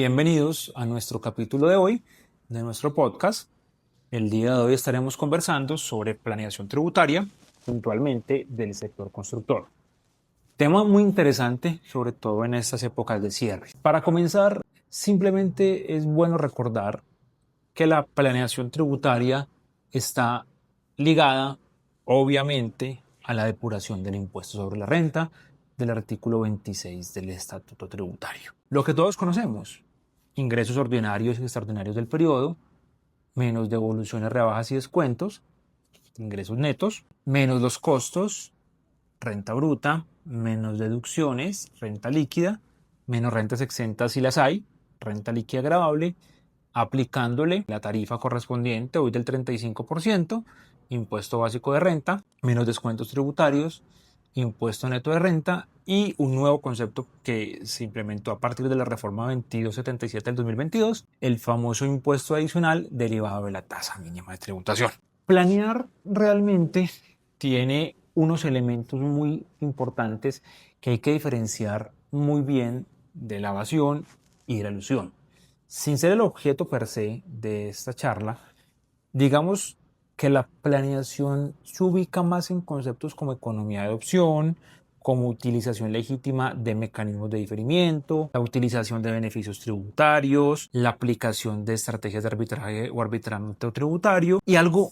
Bienvenidos a nuestro capítulo de hoy de nuestro podcast. El día de hoy estaremos conversando sobre planeación tributaria, puntualmente del sector constructor. Tema muy interesante, sobre todo en estas épocas de cierre. Para comenzar, simplemente es bueno recordar que la planeación tributaria está ligada, obviamente, a la depuración del impuesto sobre la renta del artículo 26 del Estatuto Tributario. Lo que todos conocemos, ingresos ordinarios y extraordinarios del periodo, menos devoluciones, rebajas y descuentos, ingresos netos, menos los costos, renta bruta, menos deducciones, renta líquida, menos rentas exentas si las hay, renta líquida gravable, aplicándole la tarifa correspondiente hoy del 35%, impuesto básico de renta, menos descuentos tributarios, impuesto neto de renta y un nuevo concepto que se implementó a partir de la reforma 2277 del 2022, el famoso impuesto adicional derivado de la tasa mínima de tributación. Planear realmente tiene unos elementos muy importantes que hay que diferenciar muy bien de la evasión y de la elusión. Sin ser el objeto per se de esta charla, digamos que la planeación se ubica más en conceptos como economía de opción, como utilización legítima de mecanismos de diferimiento, la utilización de beneficios tributarios, la aplicación de estrategias de arbitraje o arbitramiento tributario y algo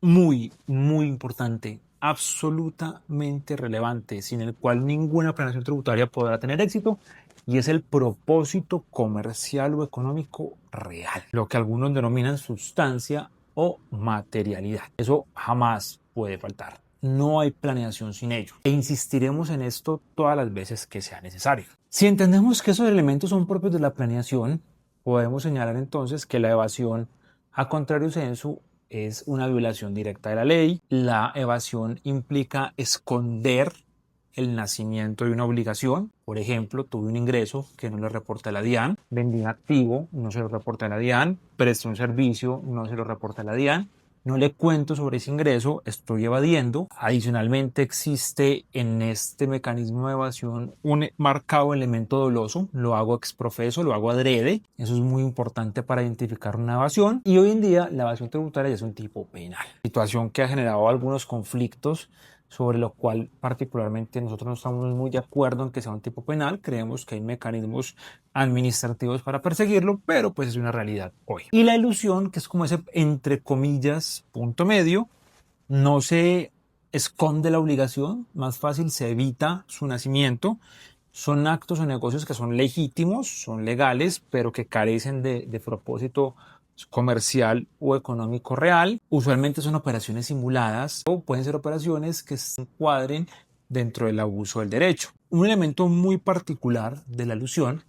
muy importante, absolutamente relevante, sin el cual ninguna planeación tributaria podrá tener éxito, y es el propósito comercial o económico real, lo que algunos denominan sustancia o materialidad. Eso jamás puede faltar. No hay planeación sin ello. E insistiremos en esto todas las veces que sea necesario. Si entendemos que esos elementos son propios de la planeación, podemos señalar entonces que la evasión, a contrario sensu, es una violación directa de la ley. La evasión implica esconder el nacimiento de una obligación. Por ejemplo, tuve un ingreso que no le reporta a la DIAN, vendí un activo, no se lo reporta a la DIAN, presté un servicio, no se lo reporta a la DIAN, no le cuento sobre ese ingreso, estoy evadiendo. Adicionalmente existe en este mecanismo de evasión un marcado elemento doloso, lo hago exprofeso, lo hago adrede, eso es muy importante para identificar una evasión, y hoy en día la evasión tributaria ya es un tipo penal, situación que ha generado algunos conflictos sobre lo cual particularmente nosotros no estamos muy de acuerdo en que sea un tipo penal. Creemos que hay mecanismos administrativos para perseguirlo, pero pues es una realidad hoy. Y la elusión, que es como ese, entre comillas, punto medio, no se esconde la obligación, más fácil se evita su nacimiento. Son actos o negocios que son legítimos, son legales, pero que carecen de propósito comercial o económico real. Usualmente son operaciones simuladas o pueden ser operaciones que se encuadren dentro del abuso del derecho. Un elemento muy particular de la elusión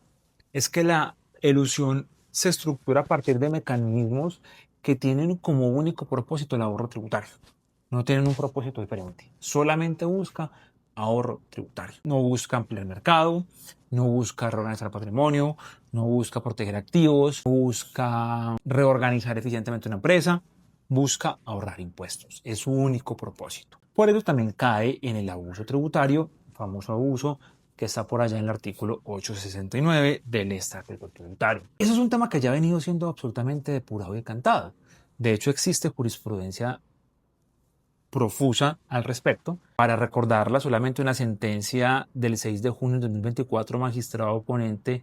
es que la elusión se estructura a partir de mecanismos que tienen como único propósito el ahorro tributario. No tienen un propósito diferente. Solamente busca ahorro tributario. No busca ampliar el mercado, no busca reorganizar patrimonio, no busca proteger activos, no busca reorganizar eficientemente una empresa, busca ahorrar impuestos. Es su único propósito. Por eso también cae en el abuso tributario, famoso abuso que está por allá en el artículo 869 del Estatuto Tributario. Eso es un tema que ya ha venido siendo absolutamente depurado y decantado. De hecho, existe jurisprudencia profusa al respecto. Para recordarla, solamente una sentencia del 6 de junio de 2024, magistrado ponente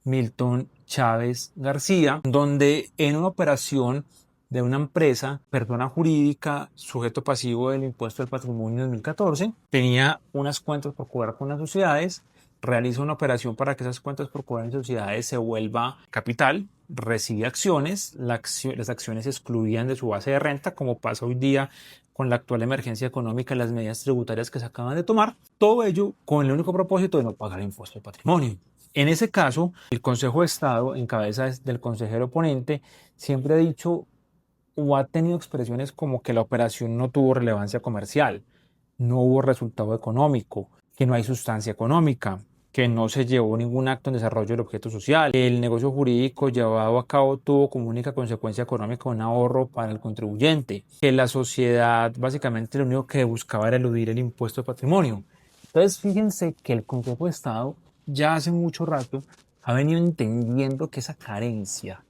Milton Chávez García, donde en una operación de una empresa, persona jurídica, sujeto pasivo del impuesto del patrimonio 2014, tenía unas cuentas por cobrar con las sociedades, realiza una operación para que esas cuentas por cobrar en sociedades se vuelva capital, recibe acciones, las acciones se excluían de su base de renta, como pasa hoy día con la actual emergencia económica y las medidas tributarias que se acaban de tomar, todo ello con el único propósito de no pagar impuesto de patrimonio. En ese caso, el Consejo de Estado, en cabeza del consejero ponente, siempre ha dicho o ha tenido expresiones como que la operación no tuvo relevancia comercial, no hubo resultado económico, que no hay sustancia económica, que no se llevó ningún acto en desarrollo del objeto social, que el negocio jurídico llevado a cabo tuvo como única consecuencia económica un ahorro para el contribuyente, que la sociedad básicamente lo único que buscaba era eludir el impuesto de patrimonio. Entonces fíjense que el Consejo de Estado ya hace mucho rato ha venido entendiendo que esa carencia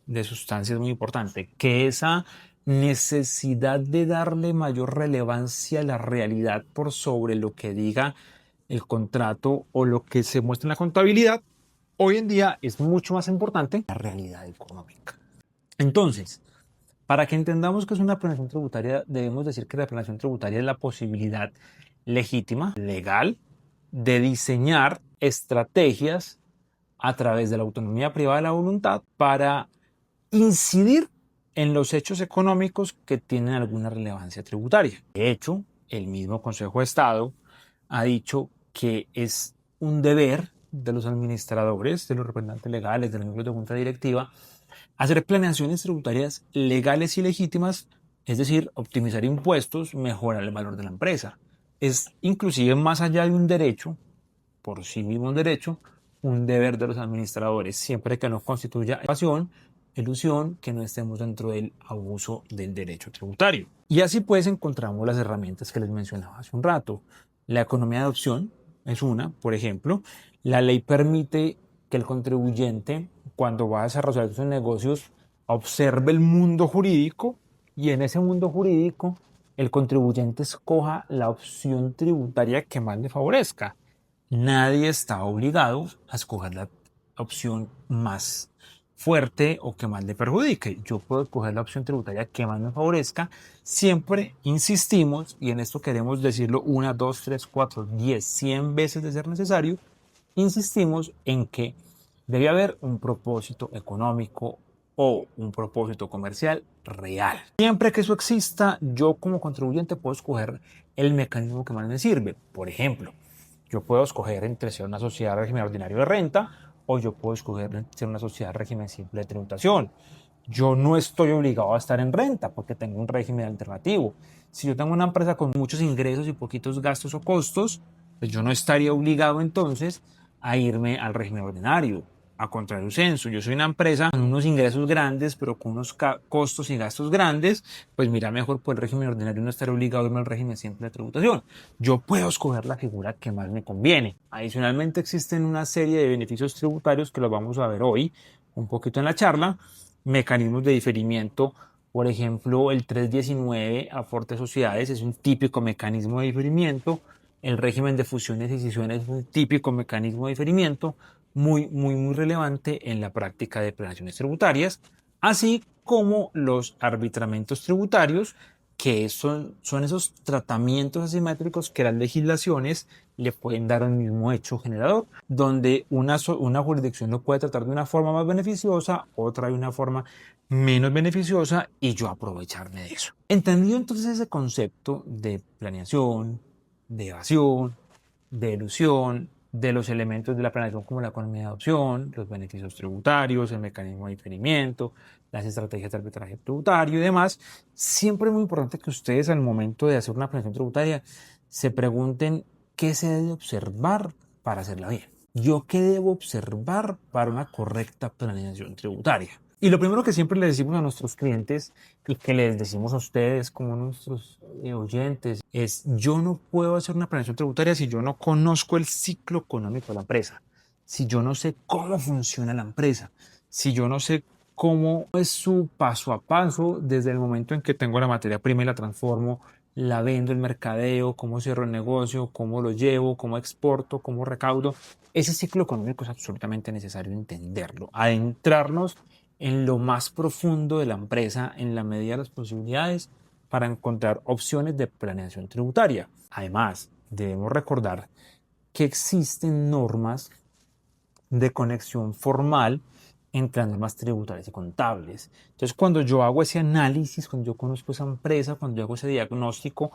de sustancia es muy importante, que esa necesidad de darle mayor relevancia a la realidad por sobre lo que diga el contrato o lo que se muestra en la contabilidad, hoy en día es mucho más importante la realidad económica. Entonces, para que entendamos que es una planeación tributaria, debemos decir que la planeación tributaria es la posibilidad legítima, legal, de diseñar estrategias a través de la autonomía privada de la voluntad para incidir en los hechos económicos que tienen alguna relevancia tributaria. De hecho, el mismo Consejo de Estado ha dicho que es un deber de los administradores, de los representantes legales, de los miembros de junta directiva, hacer planeaciones tributarias legales y legítimas, es decir, optimizar impuestos, mejorar el valor de la empresa. Es inclusive más allá de un derecho, por sí mismo un derecho, un deber de los administradores, siempre que no constituya evasión, elusión, que no estemos dentro del abuso del derecho tributario. Y así pues encontramos las herramientas que les mencionaba hace un rato. La economía de adopción es una, por ejemplo. La ley permite que el contribuyente, cuando va a desarrollar sus negocios, observe el mundo jurídico y en ese mundo jurídico el contribuyente escoja la opción tributaria que más le favorezca. Nadie está obligado a escoger la opción más fuerte o que más le perjudique. Yo puedo escoger la opción tributaria que más me favorezca. Siempre insistimos, y en esto queremos decirlo 1, 2, 3, 4, 10, 100 veces de ser necesario, insistimos en que debe haber un propósito económico o un propósito comercial real. Siempre que eso exista, yo como contribuyente puedo escoger el mecanismo que más me sirve. Por ejemplo, yo puedo escoger entre ser una sociedad de régimen ordinario de renta o yo puedo escoger ser una sociedad de régimen simple de tributación. Yo no estoy obligado a estar en renta porque tengo un régimen alternativo. Si yo tengo una empresa con muchos ingresos y poquitos gastos o costos, pues yo no estaría obligado entonces a irme al régimen ordinario, a contraer un censo. Yo soy una empresa con unos ingresos grandes, pero con unos costos y gastos grandes, pues mira, mejor por el régimen ordinario no estar obligado a irme al régimen simple de tributación. Yo puedo escoger la figura que más me conviene. Adicionalmente existen una serie de beneficios tributarios que los vamos a ver hoy un poquito en la charla, mecanismos de diferimiento. Por ejemplo, el 319 aporte sociedades es un típico mecanismo de diferimiento. El régimen de fusiones y escisiones es un típico mecanismo de diferimiento muy relevante en la práctica de planeaciones tributarias, así como los arbitramentos tributarios, que son esos tratamientos asimétricos que las legislaciones le pueden dar al mismo hecho generador, donde una jurisdicción lo puede tratar de una forma más beneficiosa, otra de una forma menos beneficiosa y yo aprovecharme de eso. Entendido entonces ese concepto de planeación, de evasión, de elusión, de los elementos de la planeación como la economía de adopción, los beneficios tributarios, el mecanismo de diferimiento, las estrategias de arbitraje tributario y demás, siempre es muy importante que ustedes al momento de hacer una planeación tributaria se pregunten qué se debe observar para hacerla bien. ¿Yo qué debo observar para una correcta planeación tributaria? Y lo primero que siempre le decimos a nuestros clientes y que les decimos a ustedes como nuestros oyentes es: yo no puedo hacer una planeación tributaria si yo no conozco el ciclo económico de la empresa, si yo no sé cómo funciona la empresa, si yo no sé cómo es su paso a paso desde el momento en que tengo la materia prima y la transformo, la vendo, el mercadeo, cómo cierro el negocio, cómo lo llevo, cómo exporto, cómo recaudo. Ese ciclo económico es absolutamente necesario entenderlo, adentrarnos en lo más profundo de la empresa en la medida de las posibilidades para encontrar opciones de planeación tributaria. Además, debemos recordar que existen normas de conexión formal entre las normas tributarias y contables. Entonces, cuando yo hago ese análisis, cuando yo conozco esa empresa, cuando yo hago ese diagnóstico,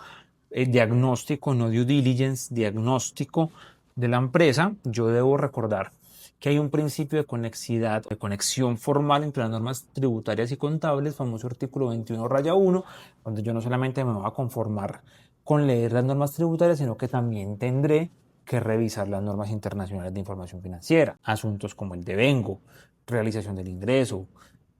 no due diligence, diagnóstico de la empresa, yo debo recordar que hay un principio de conexidad, de conexión formal entre las normas tributarias y contables, famoso artículo 21-1, donde yo no solamente me voy a conformar con leer las normas tributarias, sino que también tendré que revisar las normas internacionales de información financiera, asuntos como el devengo, realización del ingreso,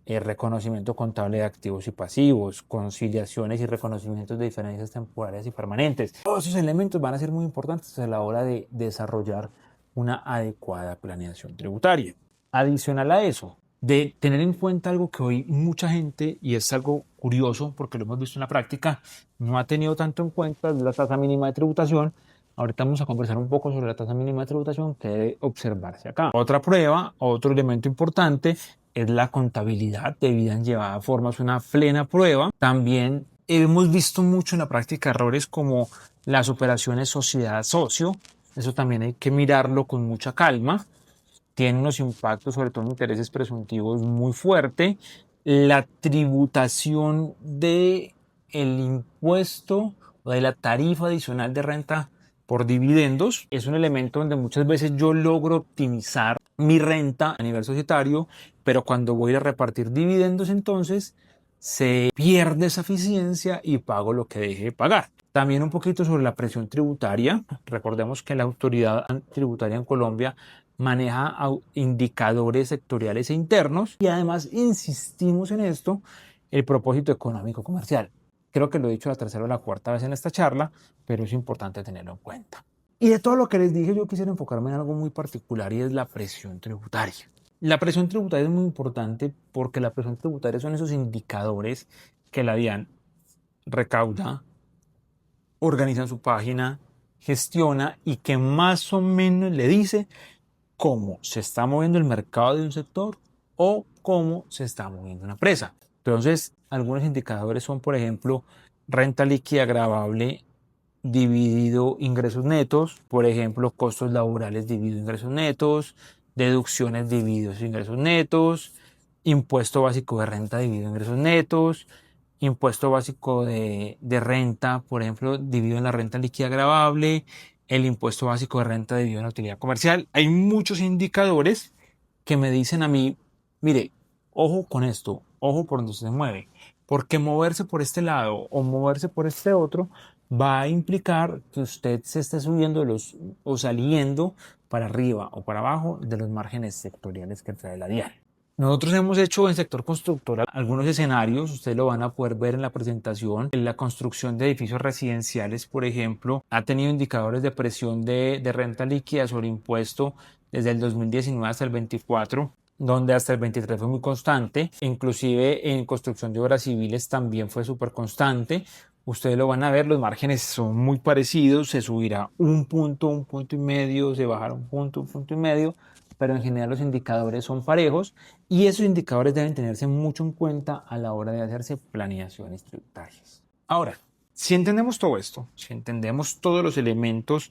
el reconocimiento contable de activos y pasivos, conciliaciones y reconocimientos de diferencias temporales y permanentes. Todos esos elementos van a ser muy importantes a la hora de desarrollar una adecuada planeación tributaria. Adicional a eso, de tener en cuenta algo que hoy mucha gente, y es algo curioso porque lo hemos visto en la práctica, no ha tenido tanto en cuenta la tasa mínima de tributación. Ahorita vamos a conversar un poco sobre la tasa mínima de tributación que debe observarse acá. Otra prueba, otro elemento importante es la contabilidad debida en llevada forma, es una plena prueba. También hemos visto mucho en la práctica errores como las operaciones sociedad-socio. Eso también hay que mirarlo con mucha calma. Tiene unos impactos, sobre todo en intereses presuntivos, muy fuerte. La tributación del impuesto o de la tarifa adicional de renta por dividendos es un elemento donde muchas veces yo logro optimizar mi renta a nivel societario, pero cuando voy a repartir dividendos entonces se pierde esa eficiencia y pago lo que deje de pagar. También un poquito sobre la presión tributaria. Recordemos que la autoridad tributaria en Colombia maneja indicadores sectoriales e internos y además insistimos en esto, el propósito económico comercial. Creo que lo he dicho la tercera o la cuarta vez en esta charla, pero es importante tenerlo en cuenta. Y de todo lo que les dije, yo quisiera enfocarme en algo muy particular y es la presión tributaria. La presión tributaria es muy importante porque la presión tributaria son esos indicadores que la DIAN recauda, organiza en su página, gestiona y que más o menos le dice cómo se está moviendo el mercado de un sector o cómo se está moviendo una empresa. Entonces, algunos indicadores son, por ejemplo, renta líquida gravable dividido ingresos netos, por ejemplo, costos laborales dividido ingresos netos, deducciones divididos ingresos netos, impuesto básico de renta dividido ingresos netos, impuesto básico de renta, por ejemplo, dividido en la renta líquida gravable, el impuesto básico de renta dividido en la utilidad comercial. Hay muchos indicadores que me dicen a mí, mire, ojo con esto, ojo por donde se mueve, porque moverse por este lado o moverse por este otro va a implicar que usted se esté subiendo o saliendo para arriba o para abajo de los márgenes sectoriales que trae la DIAN. Nosotros hemos hecho en sector constructor algunos escenarios, ustedes lo van a poder ver en la presentación. En la construcción de edificios residenciales, por ejemplo, ha tenido indicadores de presión de renta líquida sobre impuesto desde el 2019 hasta el 24, donde hasta el 23 fue muy constante. Inclusive en construcción de obras civiles también fue súper constante. Ustedes lo van a ver, los márgenes son muy parecidos, se subirá un punto y medio, se bajará un punto y medio, pero en general los indicadores son parejos y esos indicadores deben tenerse mucho en cuenta a la hora de hacerse planeaciones tributarias. Ahora, si entendemos todo esto, si entendemos todos los elementos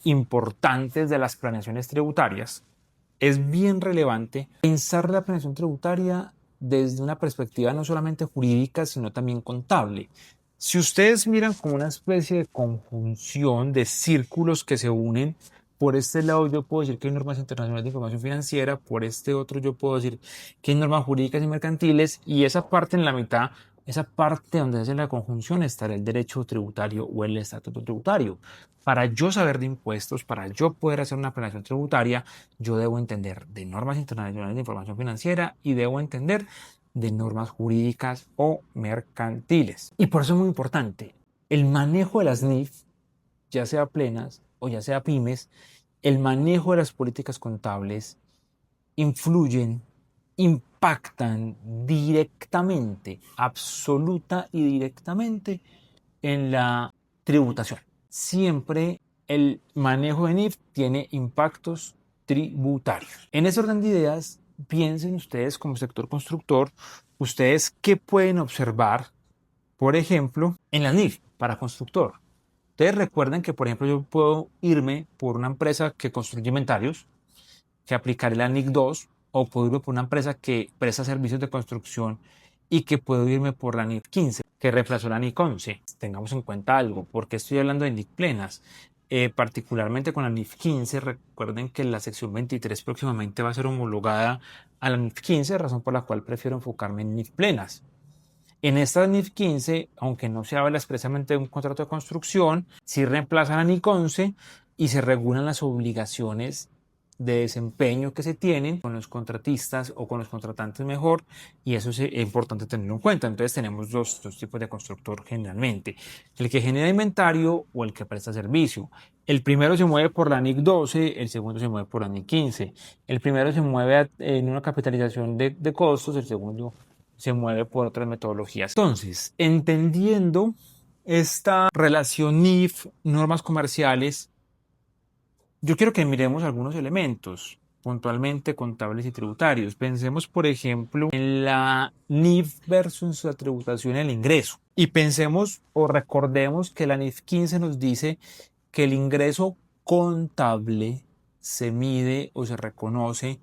importantes de las planeaciones tributarias, es bien relevante pensar la planeación tributaria desde una perspectiva no solamente jurídica, sino también contable. Si ustedes miran como una especie de conjunción de círculos que se unen, por este lado yo puedo decir que hay normas internacionales de información financiera, por este otro yo puedo decir que hay normas jurídicas y mercantiles, y esa parte en la mitad, esa parte donde se hace la conjunción, estará el derecho tributario o el estatuto tributario. Para yo saber de impuestos, para yo poder hacer una planeación tributaria, yo debo entender de normas internacionales de información financiera y debo entender de normas jurídicas o mercantiles. Y por eso es muy importante el manejo de las NIF, ya sea plenas o ya sea pymes, el manejo de las políticas contables influyen, impactan directamente, absoluta y directamente en la tributación. Siempre el manejo de NIF tiene impactos tributarios. En ese orden de ideas, piensen ustedes como sector constructor, ustedes qué pueden observar, por ejemplo, en la NIF para constructor. Ustedes recuerden que, por ejemplo, yo puedo irme por una empresa que construye inventarios, que aplicaré la NIC 2, o puedo irme por una empresa que presta servicios de construcción y que puedo irme por la NIC 15, que reemplazó la NIC 11. Tengamos en cuenta algo, porque estoy hablando de NIC plenas. Particularmente con la NIF 15, recuerden que la sección 23 próximamente va a ser homologada a la NIF 15, razón por la cual prefiero enfocarme en NIF plenas. En esta NIF 15, aunque no se habla expresamente de un contrato de construcción, sí reemplazan a NIC 11 y se regulan las obligaciones de desempeño que se tienen con los contratistas o con los contratantes mejor, y eso es importante tenerlo en cuenta. Entonces tenemos dos tipos de constructor generalmente: el que genera inventario o el que presta servicio. El primero se mueve por la NIC 12, el segundo se mueve por la NIC 15. El primero se mueve en una capitalización de costos, el segundo se mueve por otras metodologías. Entonces, entendiendo esta relación NIF, normas comerciales, yo quiero que miremos algunos elementos puntualmente contables y tributarios. Pensemos, por ejemplo, en la NIF versus la tributación en el ingreso. Y pensemos o recordemos que la NIF 15 nos dice que el ingreso contable se mide o se reconoce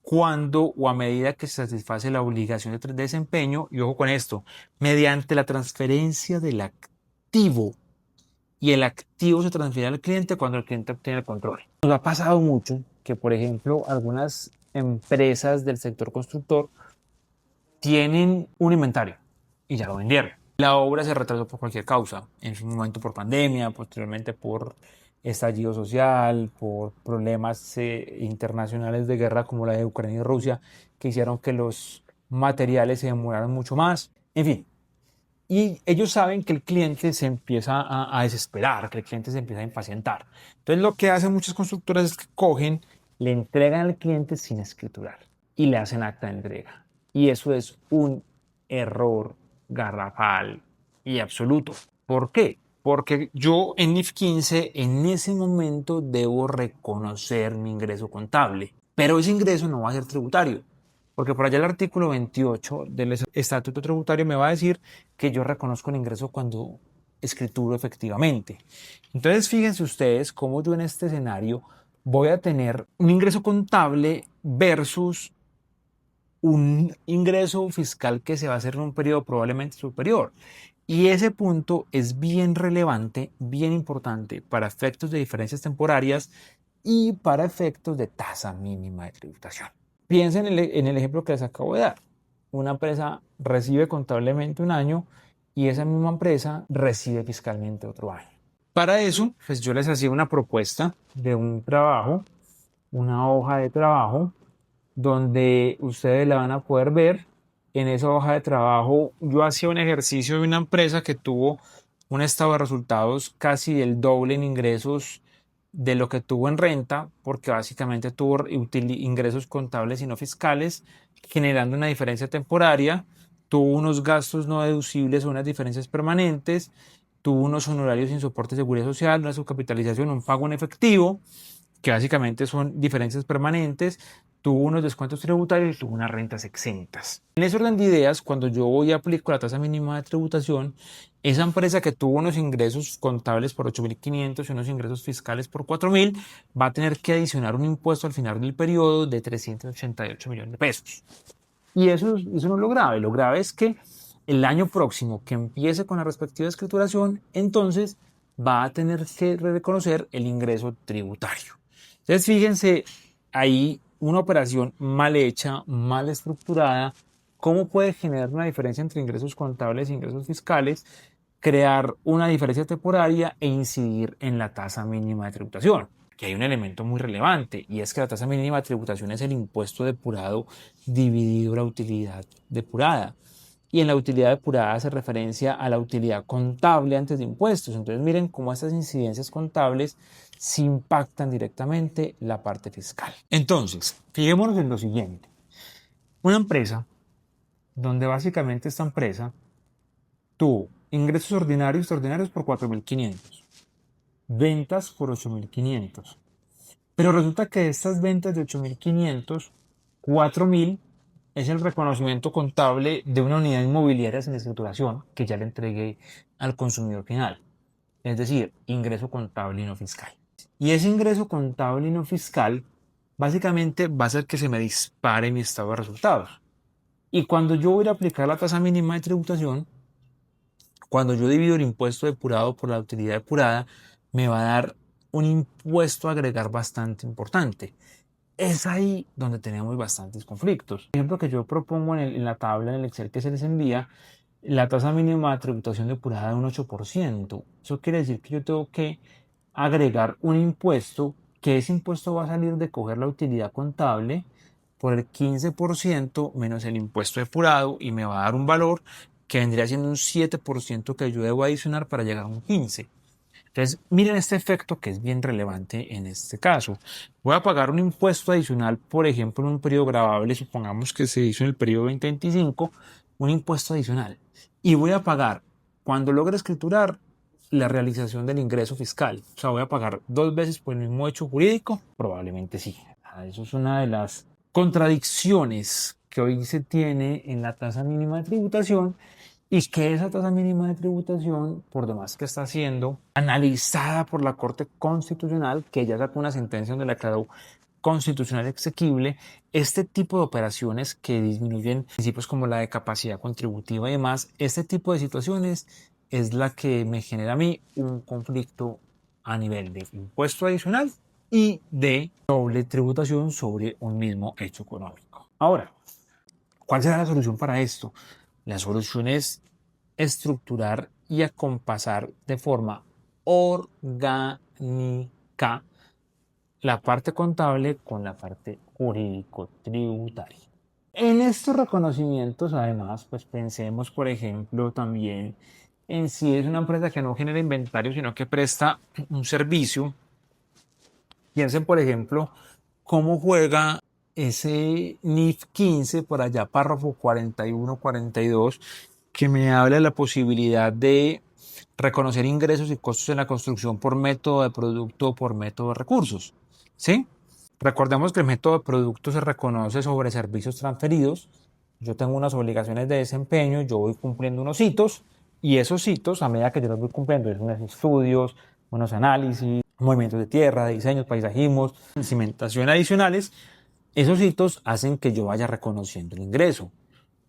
cuando o a medida que se satisface la obligación de desempeño, y ojo con esto, mediante la transferencia del activo, y el activo se transfiere al cliente cuando el cliente obtiene el control. Nos ha pasado mucho que, por ejemplo, algunas empresas del sector constructor tienen un inventario y ya lo vendieron. La obra se retrasó por cualquier causa, en su momento por pandemia, posteriormente por estallido social, por problemas internacionales de guerra como la de Ucrania y Rusia, que hicieron que los materiales se demoraran mucho más. En fin, y ellos saben que el cliente se empieza a desesperar, que el cliente se empieza a impacientar. Entonces lo que hacen muchas constructoras es que cogen, le entregan al cliente sin escriturar y le hacen acta de entrega. Y eso es un error garrafal y absoluto. ¿Por qué? Porque yo en NIF 15 en ese momento debo reconocer mi ingreso contable, pero ese ingreso no va a ser tributario. Porque por allá el artículo 28 del Estatuto Tributario me va a decir que yo reconozco el ingreso cuando escrituro efectivamente. Entonces, fíjense ustedes cómo yo en este escenario voy a tener un ingreso contable versus un ingreso fiscal que se va a hacer en un periodo probablemente superior. Y ese punto es bien relevante, bien importante para efectos de diferencias temporarias y para efectos de tasa mínima de tributación. Piensen en el ejemplo que les acabo de dar. Una empresa recibe contablemente un año y esa misma empresa recibe fiscalmente otro año. Para eso, pues yo les hacía una propuesta de un trabajo, una hoja de trabajo, donde ustedes la van a poder ver. En esa hoja de trabajo yo hacía un ejercicio de una empresa que tuvo un estado de resultados casi el doble en ingresos de lo que tuvo en renta, porque básicamente tuvo ingresos contables y no fiscales, generando una diferencia temporaria, tuvo unos gastos no deducibles o unas diferencias permanentes, tuvo unos honorarios sin soporte de seguridad social, una subcapitalización, un pago en efectivo, que básicamente son diferencias permanentes, tuvo unos descuentos tributarios y tuvo unas rentas exentas. En ese orden de ideas, cuando yo voy a aplicar la tasa mínima de tributación, esa empresa que tuvo unos ingresos contables por 8.500 y unos ingresos fiscales por 4.000, va a tener que adicionar un impuesto al final del periodo de 388 millones de pesos. Y eso no es lo grave. Lo grave es que el año próximo que empiece con la respectiva escrituración, entonces va a tener que reconocer el ingreso tributario. Entonces, fíjense, ahí una operación mal hecha, mal estructurada, cómo puede generar una diferencia entre ingresos contables e ingresos fiscales, crear una diferencia temporaria e incidir en la tasa mínima de tributación. Que hay un elemento muy relevante, y es que la tasa mínima de tributación es el impuesto depurado dividido la utilidad depurada. Y en la utilidad depurada hace referencia a la utilidad contable antes de impuestos. Entonces miren cómo estas incidencias contables sí impactan directamente la parte fiscal. Entonces, fijémonos en lo siguiente. Una empresa donde básicamente esta empresa tuvo ingresos ordinarios por 4.500, ventas por 8.500. Pero resulta que de estas ventas de 8.500, 4.000 es el reconocimiento contable de una unidad inmobiliaria sin escrituración que ya le entregué al consumidor final. Es decir, ingreso contable y no fiscal. Y ese ingreso contable y no fiscal básicamente va a hacer que se me dispare mi estado de resultados. Y cuando yo voy a aplicar la tasa mínima de tributación, cuando yo divido el impuesto depurado por la utilidad depurada, me va a dar un impuesto a agregar bastante importante. Es ahí donde tenemos bastantes conflictos. Por ejemplo, que yo propongo en la tabla, en el Excel que se les envía, la tasa mínima de tributación depurada de un 8%. Eso quiere decir que yo tengo que agregar un impuesto que ese impuesto va a salir de coger la utilidad contable por el 15% menos el impuesto depurado y me va a dar un valor que vendría siendo un 7% que yo debo adicionar para llegar a un 15%. Entonces, miren este efecto que es bien relevante en este caso. Voy a pagar un impuesto adicional, por ejemplo, en un periodo gravable, supongamos que se hizo en el periodo 2025, un impuesto adicional. Y voy a pagar, cuando logre escriturar, la realización del ingreso fiscal. O sea, voy a pagar 2 veces por el mismo hecho jurídico. Probablemente sí. Eso es una de las contradicciones que hoy se tiene en la tasa mínima de tributación, y que esa tasa mínima de tributación, por demás que está siendo analizada por la Corte Constitucional, que ya sacó una sentencia donde la declaró constitucional exequible, este tipo de operaciones que disminuyen principios como la de capacidad contributiva y demás, este tipo de situaciones es la que me genera a mí un conflicto a nivel de impuesto adicional y de doble tributación sobre un mismo hecho económico. Ahora, ¿cuál será la solución para esto? La solución es estructurar y acompasar de forma orgánica la parte contable con la parte jurídico-tributaria. En estos reconocimientos, además, pues pensemos, por ejemplo, también en si es una empresa que no genera inventario, sino que presta un servicio. Piensen, por ejemplo, cómo juega ese NIF 15 por allá, párrafo 41, 42, que me habla de la posibilidad de reconocer ingresos y costos en la construcción por método de producto o por método de recursos. ¿Sí? Recordemos que el método de producto se reconoce sobre servicios transferidos. Yo tengo unas obligaciones de desempeño, yo voy cumpliendo unos hitos, y esos hitos, a medida que yo los voy cumpliendo, es unos estudios, unos análisis, movimientos de tierra, de diseños, paisajismos, cimentación adicionales, esos hitos hacen que yo vaya reconociendo el ingreso.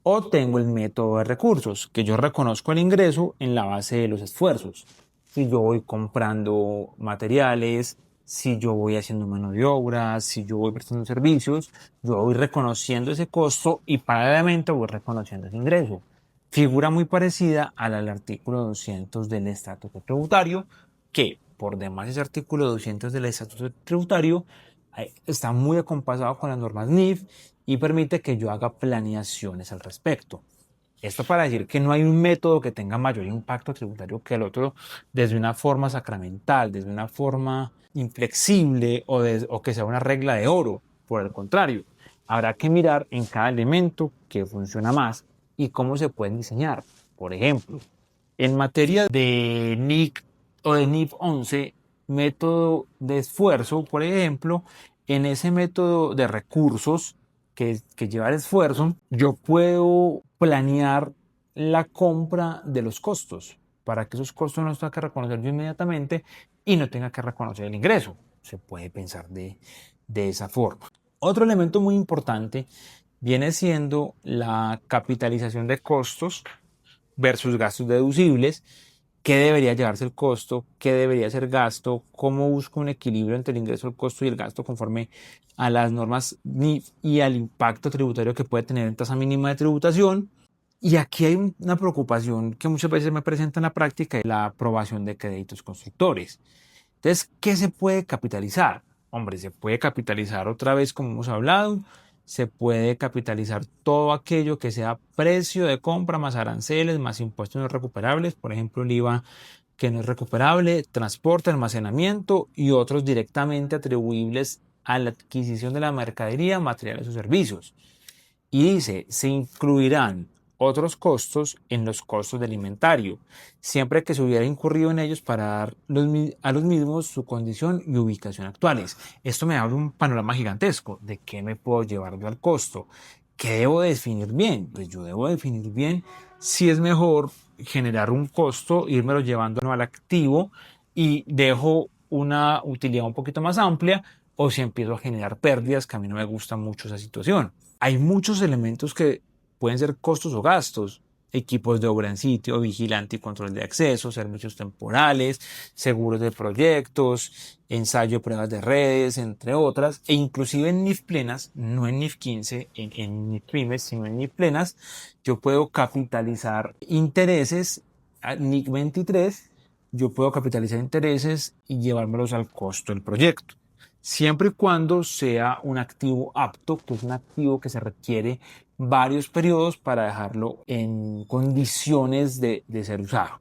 O tengo el método de recursos, que yo reconozco el ingreso en la base de los esfuerzos. Si yo voy comprando materiales, si yo voy haciendo mano de obra, si yo voy prestando servicios, yo voy reconociendo ese costo y paralelamente voy reconociendo ese ingreso. Figura muy parecida a la del artículo 200 del Estatuto Tributario, que por demás ese artículo 200 del Estatuto Tributario está muy acompasado con las normas NIF y permite que yo haga planeaciones al respecto. Esto para decir que no hay un método que tenga mayor impacto tributario que el otro desde una forma sacramental, desde una forma inflexible o que sea una regla de oro. Por el contrario, habrá que mirar en cada elemento qué funciona más y cómo se pueden diseñar. Por ejemplo, en materia de NIC o de NIF 11, método de esfuerzo, por ejemplo, en ese método de recursos que lleva el esfuerzo, yo puedo planear la compra de los costos para que esos costos no los tenga que reconocer yo inmediatamente y no tenga que reconocer el ingreso. Se puede pensar de esa forma. Otro elemento muy importante viene siendo la capitalización de costos versus gastos deducibles. ¿Qué debería llevarse el costo? ¿Qué debería ser gasto? ¿Cómo busco un equilibrio entre el ingreso, el costo y el gasto conforme a las normas NIF y al impacto tributario que puede tener en tasa mínima de tributación? Y aquí hay una preocupación que muchas veces me presenta en la práctica, y la aprobación de créditos constructores. Entonces, ¿qué se puede capitalizar? Hombre, se puede capitalizar otra vez, como hemos hablado, se puede capitalizar todo aquello que sea precio de compra más aranceles, más impuestos no recuperables, por ejemplo, el IVA que no es recuperable, transporte, almacenamiento y otros directamente atribuibles a la adquisición de la mercadería, materiales o servicios. Y dice, se incluirán otros costos en los costos del inventario, siempre que se hubiera incurrido en ellos para dar a los mismos su condición y ubicación actuales. Esto me abre un panorama gigantesco de qué me puedo llevar yo al costo. ¿Qué debo definir bien? Pues yo debo definir bien si es mejor generar un costo, irmelo llevando al activo y dejo una utilidad un poquito más amplia, o si empiezo a generar pérdidas, que a mí no me gusta mucho esa situación. Hay muchos elementos que pueden ser costos o gastos: equipos de obra en sitio, vigilante y control de acceso, servicios temporales, seguros de proyectos, ensayo de pruebas de redes, entre otras, e inclusive en NIF plenas, no en NIF 15, en NIF pymes, sino en NIF plenas, yo puedo capitalizar intereses. A NIC 23, yo puedo capitalizar intereses y llevármelos al costo del proyecto. siempre y cuando sea un activo apto, que es un activo que se requiere varios periodos para dejarlo en condiciones de ser usado.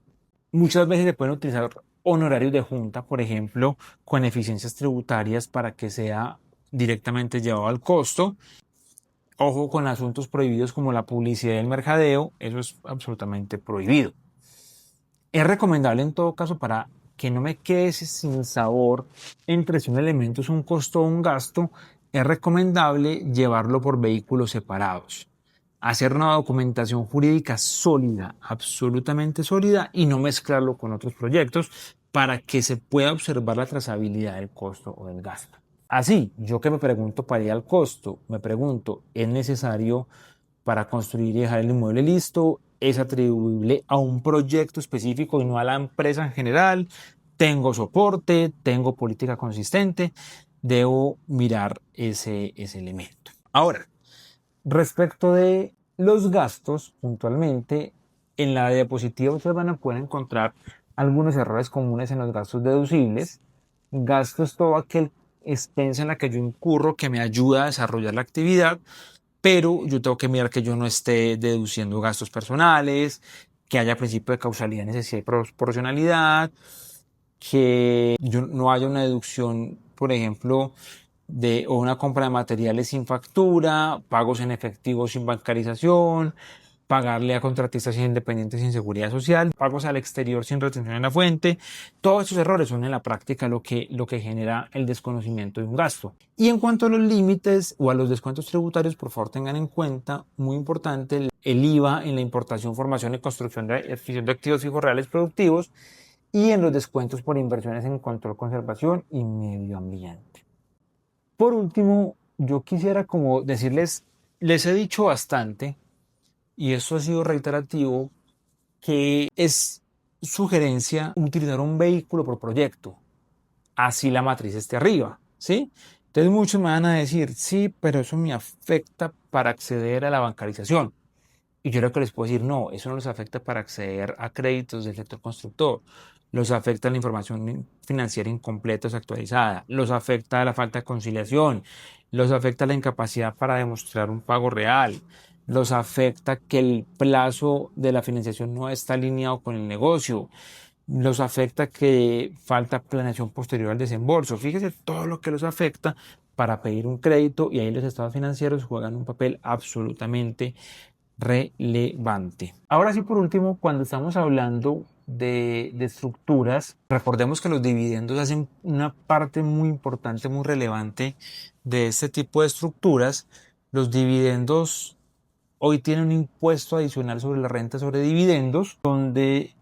Muchas veces se pueden utilizar honorarios de junta, por ejemplo, con eficiencias tributarias para que sea directamente llevado al costo. Ojo con asuntos prohibidos como la publicidad y el mercadeo, eso es absolutamente prohibido. Es recomendable en todo caso, para que no me quede sin sabor entre si un elemento es un costo o un gasto, es recomendable llevarlo por vehículos separados. Hacer una documentación jurídica sólida, absolutamente sólida, y no mezclarlo con otros proyectos para que se pueda observar la trazabilidad del costo o del gasto. Así, yo que me pregunto para ir al costo, me pregunto, ¿es necesario para construir y dejar el inmueble listo? ¿Es atribuible a un proyecto específico y no a la empresa en general? ¿Tengo soporte? ¿Tengo política consistente? Debo mirar ese elemento. Ahora, respecto de los gastos, puntualmente, en la diapositiva ustedes van a poder encontrar algunos errores comunes en los gastos deducibles. Gasto es todo aquel expensa en la que yo incurro que me ayuda a desarrollar la actividad, pero yo tengo que mirar que yo no esté deduciendo gastos personales, que haya principio de causalidad, necesidad y proporcionalidad, que yo no haya una deducción, por ejemplo, o una compra de materiales sin factura, pagos en efectivo sin bancarización, pagarle a contratistas independientes sin seguridad social, pagos al exterior sin retención en la fuente. Todos estos errores son en la práctica lo que genera el desconocimiento de un gasto. Y en cuanto a los límites o a los descuentos tributarios, por favor tengan en cuenta, muy importante, el IVA en la importación, formación y construcción de adquisición de activos fijos reales productivos, y en los descuentos por inversiones en control, conservación y medio ambiente. Por último, yo quisiera como decirles, les he dicho bastante, y esto ha sido reiterativo, que es sugerencia utilizar un vehículo por proyecto, así la matriz esté arriba, ¿sí? Entonces muchos me van a decir, sí, pero eso me afecta para acceder a la bancarización. Y yo lo que les puedo decir, no, eso no les afecta para acceder a créditos del sector constructor. Los afecta la información financiera incompleta o desactualizada. Los afecta la falta de conciliación. Los afecta la incapacidad para demostrar un pago real. Los afecta que el plazo de la financiación no está alineado con el negocio. Los afecta que falta planeación posterior al desembolso. Fíjese todo lo que los afecta para pedir un crédito, y ahí los estados financieros juegan un papel absolutamente relevante. Ahora sí, por último, cuando estamos hablando de estructuras, recordemos que los dividendos hacen una parte muy importante, muy relevante de este tipo de estructuras. Los dividendos hoy tienen un impuesto adicional sobre la renta sobre dividendos, donde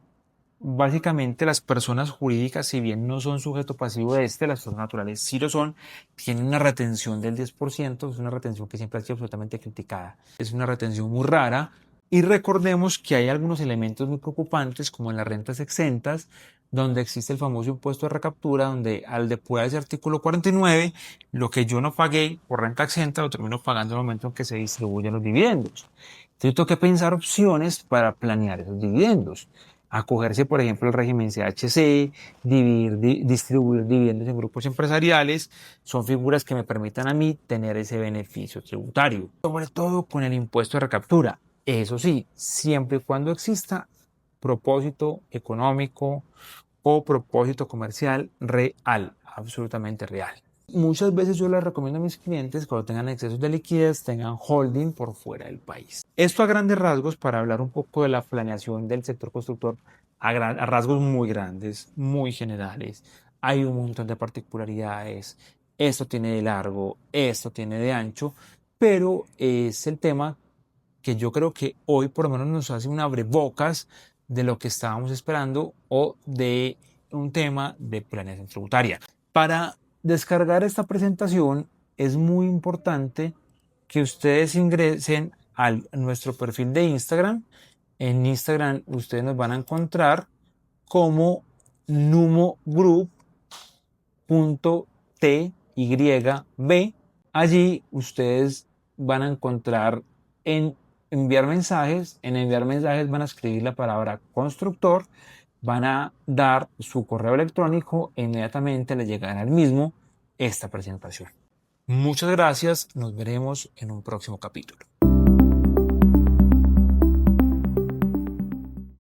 básicamente las personas jurídicas, si bien no son sujeto pasivo de las personas naturales sí lo son, tienen una retención del 10%, es una retención que siempre ha sido absolutamente criticada. Es una retención muy rara, y recordemos que hay algunos elementos muy preocupantes como en las rentas exentas, donde existe el famoso impuesto de recaptura, donde al depurar ese artículo 49, lo que yo no pagué por renta exenta lo termino pagando en el momento en que se distribuyen los dividendos. Entonces tengo que pensar opciones para planear esos dividendos. Acogerse, por ejemplo, al régimen CHC, distribuir dividendos en grupos empresariales, son figuras que me permitan a mí tener ese beneficio tributario, sobre todo con el impuesto de recaptura. Eso sí, siempre y cuando exista propósito económico o propósito comercial real, absolutamente real. Muchas veces yo les recomiendo a mis clientes que cuando tengan excesos de liquidez tengan holding por fuera del país. Esto a grandes rasgos, para hablar un poco de la planeación del sector constructor, a rasgos muy grandes, muy generales. Hay un montón de particularidades. Esto tiene de largo, esto tiene de ancho, pero es el tema que yo creo que hoy por lo menos nos hace un abrebocas de lo que estábamos esperando, o de un tema de planeación tributaria. Para descargar esta presentación es muy importante que ustedes ingresen a nuestro perfil de Instagram. En Instagram ustedes nos van a encontrar como numogroup.tyb. Allí ustedes van a encontrar en enviar mensajes. En enviar mensajes van a escribir la palabra constructor, van a dar su correo electrónico e inmediatamente le llegará el mismo esta presentación. Muchas gracias, nos veremos en un próximo capítulo.